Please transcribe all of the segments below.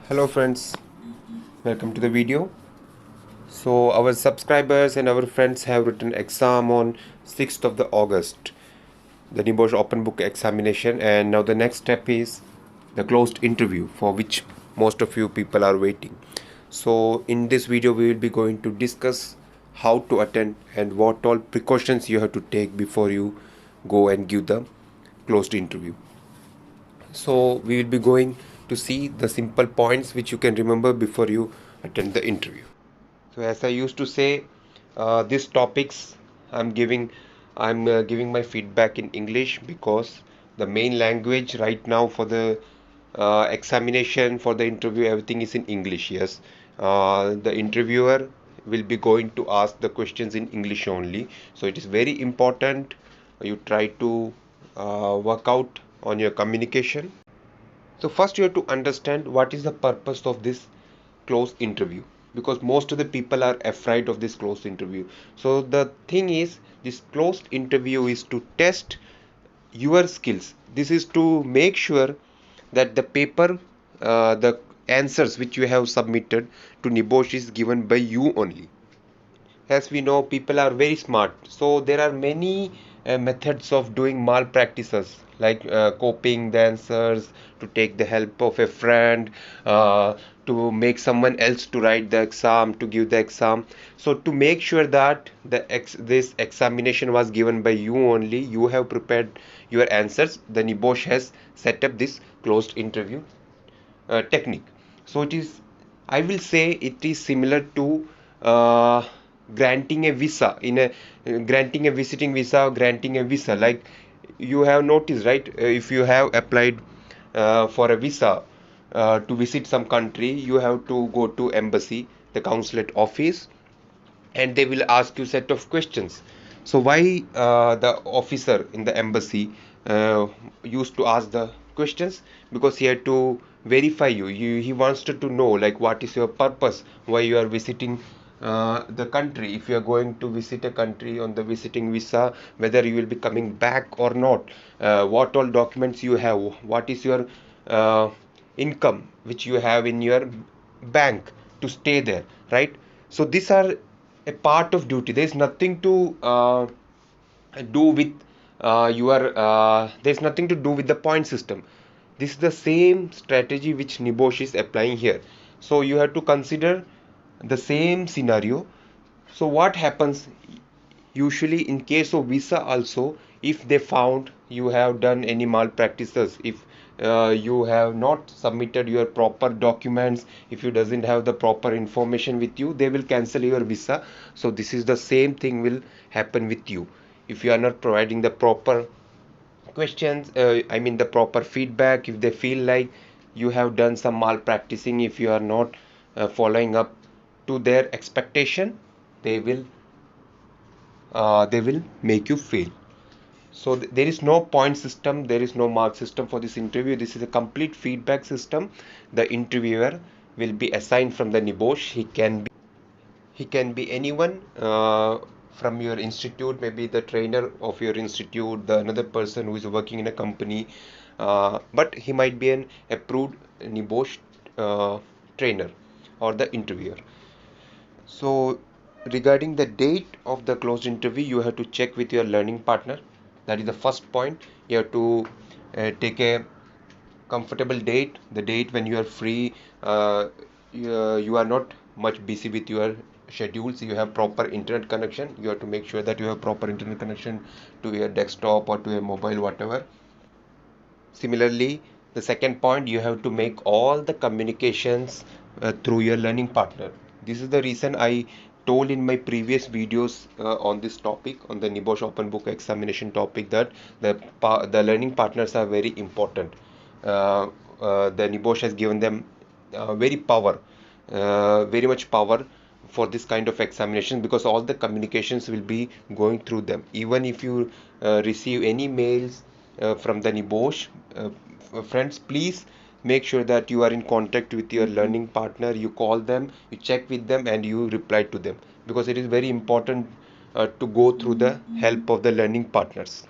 Hello friends, welcome to the video. So our subscribers and our friends have written exam on 6th of the August, the Nebosh open book examination, and now the next step is the closed interview for which most of you people are waiting. So in this video we will be going to discuss how to attend and what all precautions you have to take before you go and give the closed interview. So we will be going to see the simple points which you can remember before you attend the interview. So as I used to say, these topics I'm giving, I'm giving my feedback in English because the main language right now for the examination for the interview, everything is in English. Yes, the interviewer will be going to ask the questions in English only. So it is very important you try to work out on your communication. So first you have to understand what is the purpose of this closed interview, because most of the people are afraid of this closed interview. So the thing is, this closed interview is to test your skills. This is to make sure that the paper, the answers which you have submitted to Nebosh is given by you only. As we know, people are very smart, so there are many methods of doing malpractices, like copying the answers, to take the help of a friend, to make someone else to write the exam, to give the exam. So to make sure that this examination was given by you only, you have prepared your answers, the Nibosh has set up this closed interview technique. So it is, I will say, it is similar to granting a visa in a granting a visiting visa or granting a visa. Like you have noticed, right? If you have applied for a visa to visit some country, you have to go to embassy, the consulate office, and they will ask you set of questions. So why the officer in the embassy used to ask the questions? Because he had to verify you. He wants to know, like, what is your purpose, why you are visiting the country. If you are going to visit a country on the visiting visa, whether you will be coming back or not, what all documents you have, what is your uh, income which you have in your bank to stay there, right? So these are a part of duty. There is nothing to do with there's nothing to do with the point system. This is the same strategy which Nibosh is applying here. So you have to consider the same scenario. So what happens usually in case of visa also, if they found you have done any malpractices, if you have not submitted your proper documents, if you doesn't have the proper information with you, they will cancel your visa. So this is the same thing will happen with you if you are not providing the proper questions, I mean the proper feedback. If they feel like you have done some malpracticing, if you are not following up to their expectation, they will make you fail. So there is no point system, there is no mark system for this interview. This is a complete feedback system. The interviewer will be assigned from the Nibosh. He can be anyone from your institute, maybe the trainer of your institute, the another person who is working in a company, but he might be an approved Nibosh trainer or the interviewer. So regarding the date of the closed interview, you have to check with your learning partner. That is the first point. You have to take a comfortable date, the date when you are free. You are not much busy with your schedules. You have proper internet connection. You have to make sure that you have proper internet connection to your desktop or to your mobile, whatever. Similarly, the second point, you have to make all the communications through your learning partner. This is the reason I told in my previous videos on this topic, on the Nebosh Open Book examination topic, that the learning partners are very important. The Nebosh has given them very much power for this kind of examination, because all the communications will be going through them. Even if you receive any mails from the Nebosh, friends, please make sure that you are in contact with your learning partner. You call them, you check with them, and you reply to them, because it is very important to go through the help of the learning partners.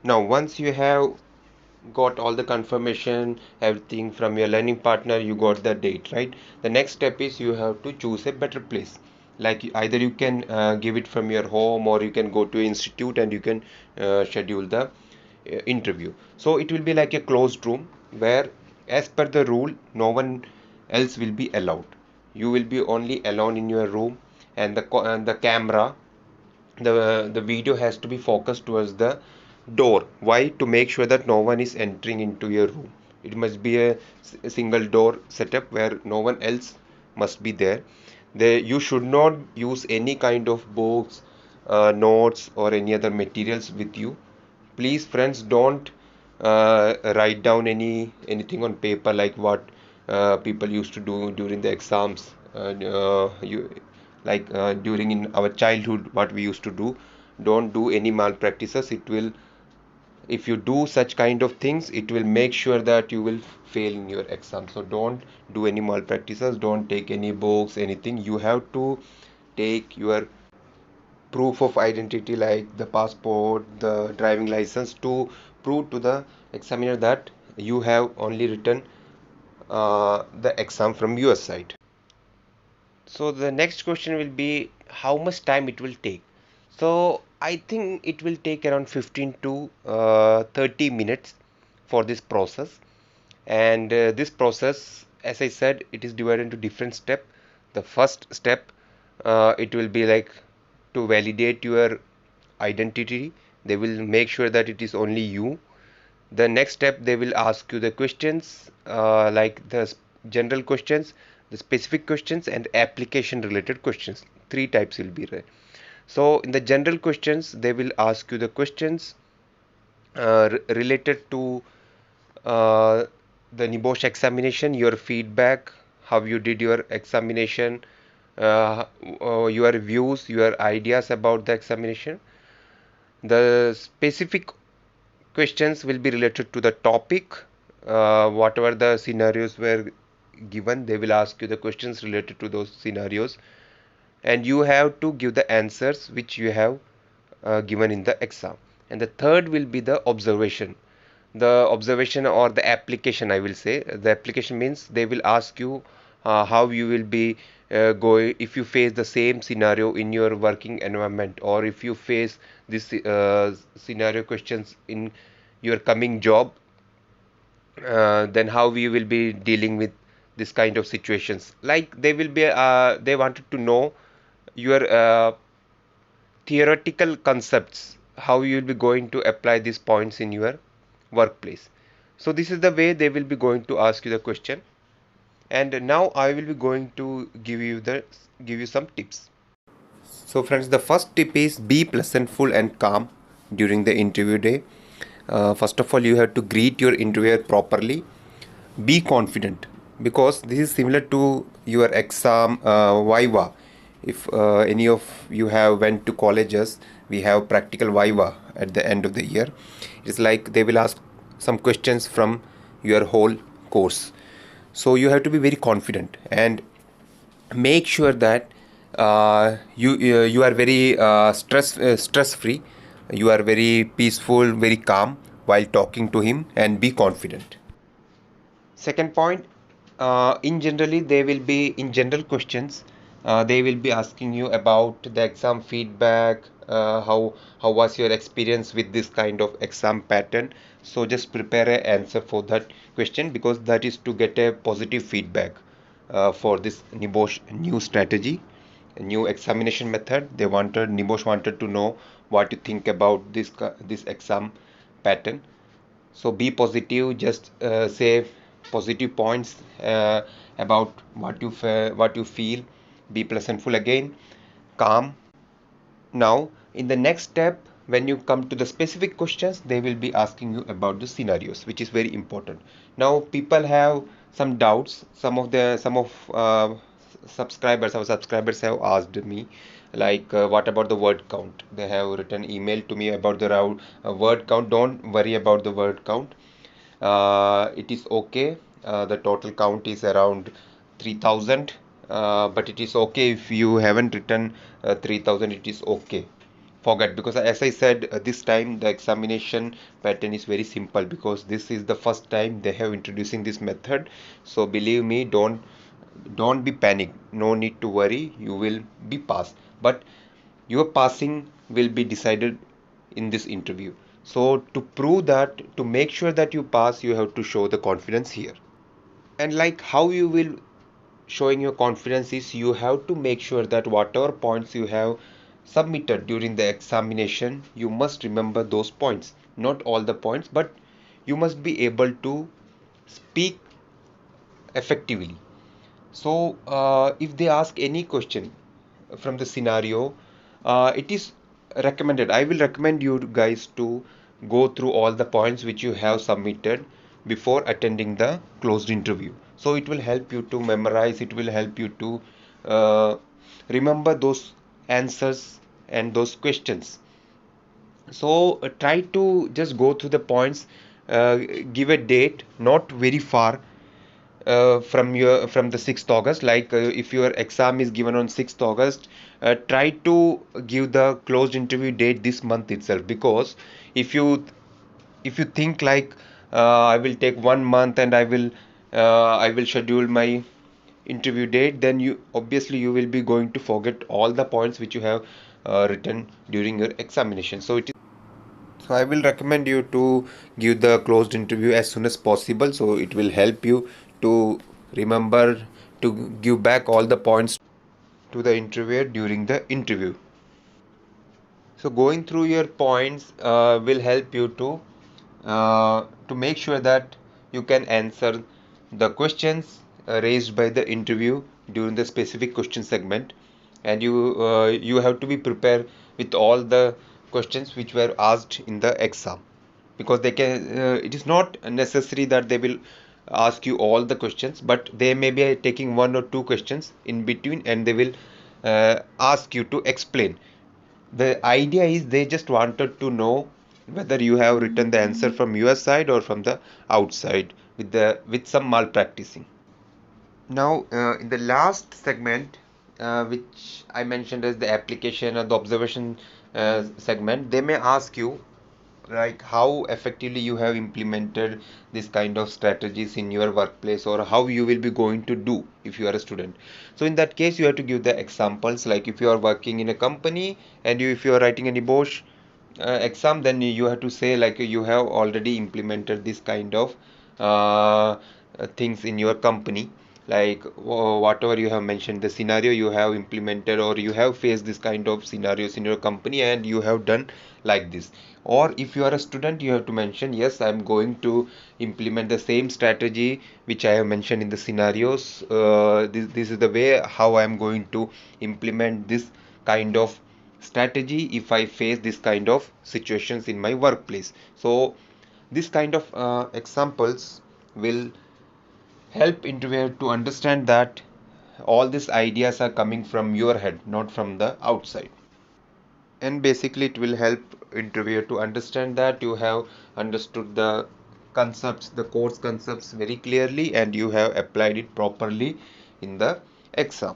Now once you have got all the confirmation, everything from your learning partner, you got the date, right? The next step is you have to choose a better place. Like either you can give it from your home, or you can go to institute and you can schedule the interview. So it will be like a closed room where, as per the rule, no one else will be allowed. You will be only alone in your room, and the camera, the video has to be focused towards the door. Why? To make sure that no one is entering into your room. It must be a single door setup where no one else must be there. You should not use any kind of books, notes, or any other materials with you. Please, friends, don't write down anything on paper, like what people used to do during the exams. During in our childhood, what we used to do. Don't do any malpractices. It will, if you do such kind of things, it will make sure that you will fail in your exam. So don't do any malpractices. Don't take any books, anything. You have to take your proof of identity, like the passport, the driving license, to prove to the examiner that you have only written the exam from your side. So the next question will be how much time it will take. So I think it will take around 15 to 30 minutes for this process. And this process, as I said, it is divided into different steps. The first step, it will be like to validate your identity. They will make sure that it is only you. The next step, they will ask you the questions, like the general questions, the specific questions, and application related questions. Three types will be there. So in the general questions, they will ask you the questions related to uh, the Nebosh examination, your feedback, how you did your examination, your views, your ideas about the examination. The specific questions will be related to the topic. Whatever the scenarios were given, they will ask you the questions related to those scenarios, and you have to give the answers which you have given in the exam. And the third will be the observation. The observation or the application, I will say. The application means they will ask you how you will be going if you face the same scenario in your working environment, or if you face this scenario questions in your coming job, then how we will be dealing with this kind of situations. Like they will be they wanted to know your theoretical concepts, how you will be going to apply these points in your workplace. So this is the way they will be going to ask you the question. And now I will be going to give you some tips. So friends, the first tip is be pleasantful and calm during the interview day. First of all, you have to greet your interviewer properly. Be confident, because this is similar to your exam viva. If any of you have went to colleges, we have practical viva at the end of the year. It's like they will ask some questions from your whole course. So you have to be very confident and make sure that you are very stress free. You are very peaceful, very calm while talking to him, and be confident. Second point, in generally they will be in general questions. They will be asking you about the exam feedback. How was your experience with this kind of exam pattern? So just prepare an answer for that question, because that is to get a positive feedback for this Nebosh new strategy, a new examination method. Nebosh wanted to know what you think about this exam pattern. So be positive. Just say positive points about what you feel. Be pleasantful again, calm. Now in the next step, when you come to the specific questions, they will be asking you about the scenarios, which is very important. Now people have some doubts. Some of our subscribers have asked me, like what about the word count. They have written email to me about the word count. Don't worry about the word count. It is okay. The total count is around 3000, but it is okay if you haven't written 3000. It is okay forget, because as I said, this time the examination pattern is very simple, because this is the first time they have introducing this method. So believe me, don't be panic, no need to worry, you will be passed, but your passing will be decided in this interview. So to prove that, to make sure that you pass, you have to show the confidence here. And like how you will showing your confidence is, you have to make sure that whatever points you have submitted during the examination, you must remember those points. Not all the points, but you must be able to speak effectively. So if they ask any question from the scenario, it is recommended, I will recommend you guys to go through all the points which you have submitted before attending the closed interview. So it will help you to memorize, it will help you to remember those answers and those questions. So try to just go through the points, give a date not very far from the 6th August. Like if your exam is given on 6th August, try to give the closed interview date this month itself, because if you think like I will take 1 month and I will schedule my interview date, then you obviously you will be going to forget all the points which you have written during your examination. So I will recommend you to give the closed interview as soon as possible, so it will help you to remember to give back all the points to the interviewer during the interview. So going through your points will help you to make sure that you can answer the questions raised by the interview during the specific question segment, and you have to be prepared with all the questions which were asked in the exam, because they can it is not necessary that they will ask you all the questions, but they may be taking one or two questions in between, and they will ask you to explain. The idea is they just wanted to know whether you have written the answer from your side or from the outside with some malpracticing. Now, in the last segment, which I mentioned as the application or the observation segment, they may ask you like how effectively you have implemented this kind of strategies in your workplace, or how you will be going to do if you are a student. So in that case, you have to give the examples, like if you are working in a company and if you are writing a Nebosh exam, then you have to say like you have already implemented this kind of things in your company, like whatever you have mentioned, the scenario you have implemented, or you have faced this kind of scenarios in your company and you have done like this. Or if you are a student, you have to mention, yes, I am going to implement the same strategy which I have mentioned in the scenarios. This is the way how I am going to implement this kind of strategy if I face this kind of situations in my workplace. So this kind of examples will help interviewer to understand that all these ideas are coming from your head, not from the outside. And basically it will help interviewer to understand that you have understood the concepts, the course concepts very clearly, and you have applied it properly in the exam.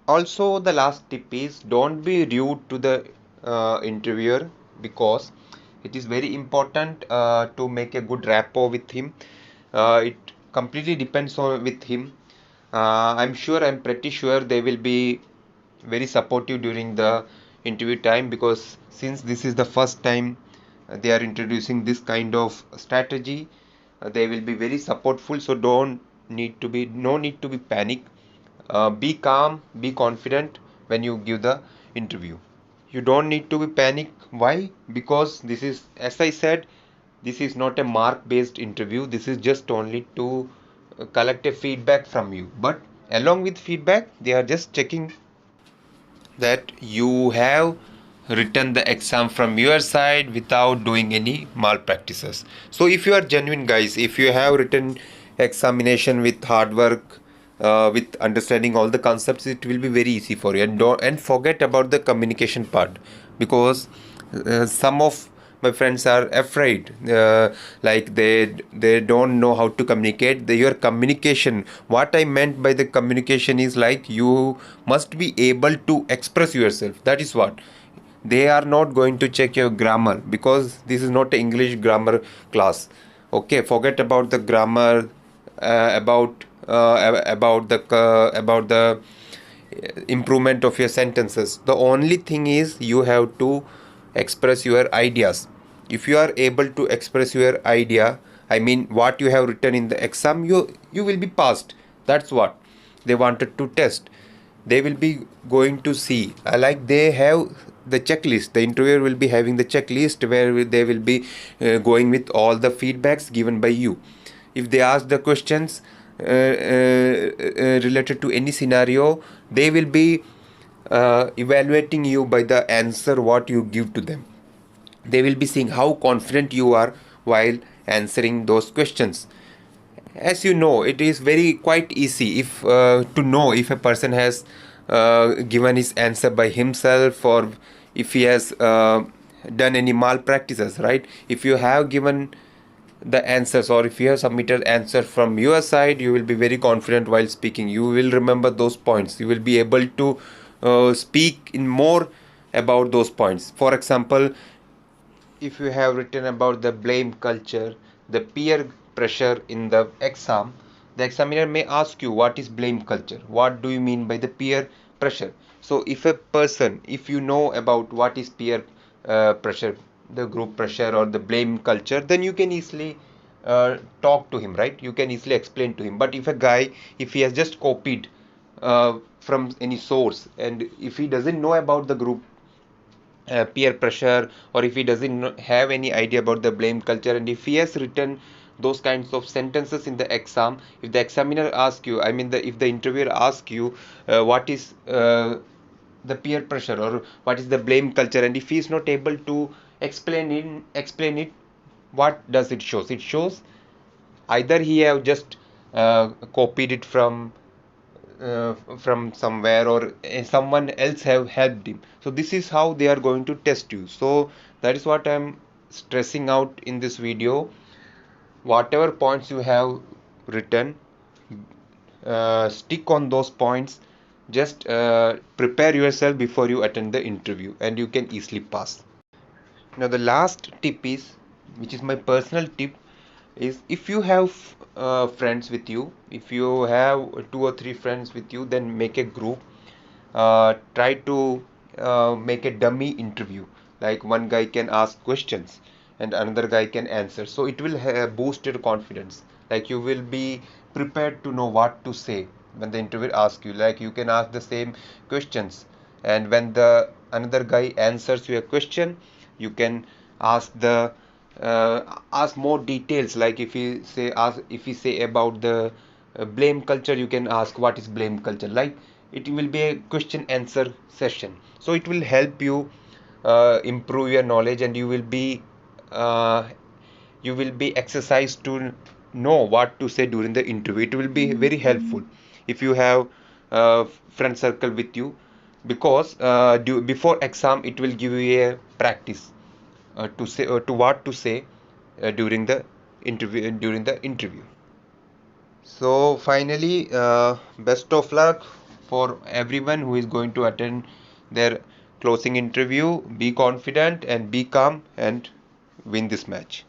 Also, the last tip is, don't be rude to the interviewer, because it is very important to make a good rapport with him. It completely depends on with him. I'm pretty sure they will be very supportive during the interview time, because since this is the first time they are introducing this kind of strategy, they will be very supportful. So don't need to be no need to be panic. Be calm, be confident when you give the interview. You don't need to be panic. Why? Because this is, as I said, this is not a mark based interview. This is just only to collect a feedback from you. But along with feedback, they are just checking that you have written the exam from your side without doing any malpractices. So if you are genuine, guys, if you have written examination with hard work, with understanding all the concepts, it will be very easy for you. And forget about the communication part, because some of my friends are afraid, like they don't know how to communicate. Your communication, what I meant by the communication is like you must be able to express yourself. That is what They are not going to check your grammar, because this is not an English grammar class. Okay, forget about the grammar, about the improvement of your sentences. The only thing is you have to express your ideas. If you are able to express your idea, I mean what you have written in the exam, you will be passed. That's what they wanted to test. They will be going to see, like they have the checklist. The interviewer will be having the checklist where they will be going with all the feedbacks given by you. If they ask the questions related to any scenario, they will be evaluating you by the answer what you give to them. They will be seeing how confident you are while answering those questions. As you know, it is very quite easy if to know if a person has given his answer by himself, or if he has done any malpractices, right? If you have given the answers, or if you have submitted answer from your side, you will be very confident while speaking. You will remember those points. You will be able to speak in more about those points. For example, if you have written about the blame culture, the peer pressure in the exam, the examiner may ask you what is blame culture? What do you mean by the peer pressure? So if you know about what is peer pressure, the group pressure or the blame culture, then you can easily talk to him, right? You can easily explain to him. But if he has just copied from any source, and if he doesn't know about the group peer pressure, or if he doesn't have any idea about the blame culture, and if he has written those kinds of sentences in the exam, if the examiner asks you, I mean if the interviewer asks you what is the peer pressure or what is the blame culture, and if he is not able to explain it, what does it shows? It shows either he have just copied it from somewhere, or someone else have helped him. So this is how they are going to test you. So that is what I'm stressing out in this video. Whatever points you have written, stick on those points. Just prepare yourself before you attend the interview, and you can easily pass. Now the last tip is, which is my personal tip, is if you have friends with you, if you have 2 or 3 friends with you, then make a group. Try to make a dummy interview, like one guy can ask questions and another guy can answer, so it will boost your confidence. Like you will be prepared to know what to say when the interviewer asks you. Like you can ask the same questions, and when the another guy answers your question, you can ask more details. Like if he say about the blame culture, you can ask what is blame culture. Like it will be a question answer session, so it will help you improve your knowledge, and uh, you will be exercised to know what to say during the interview. It will be very helpful if you have friend circle with you, because before exam it will give you a practice to what to say during the interview. So finally, best of luck for everyone who is going to attend their closing interview. Be confident and be calm and win this match.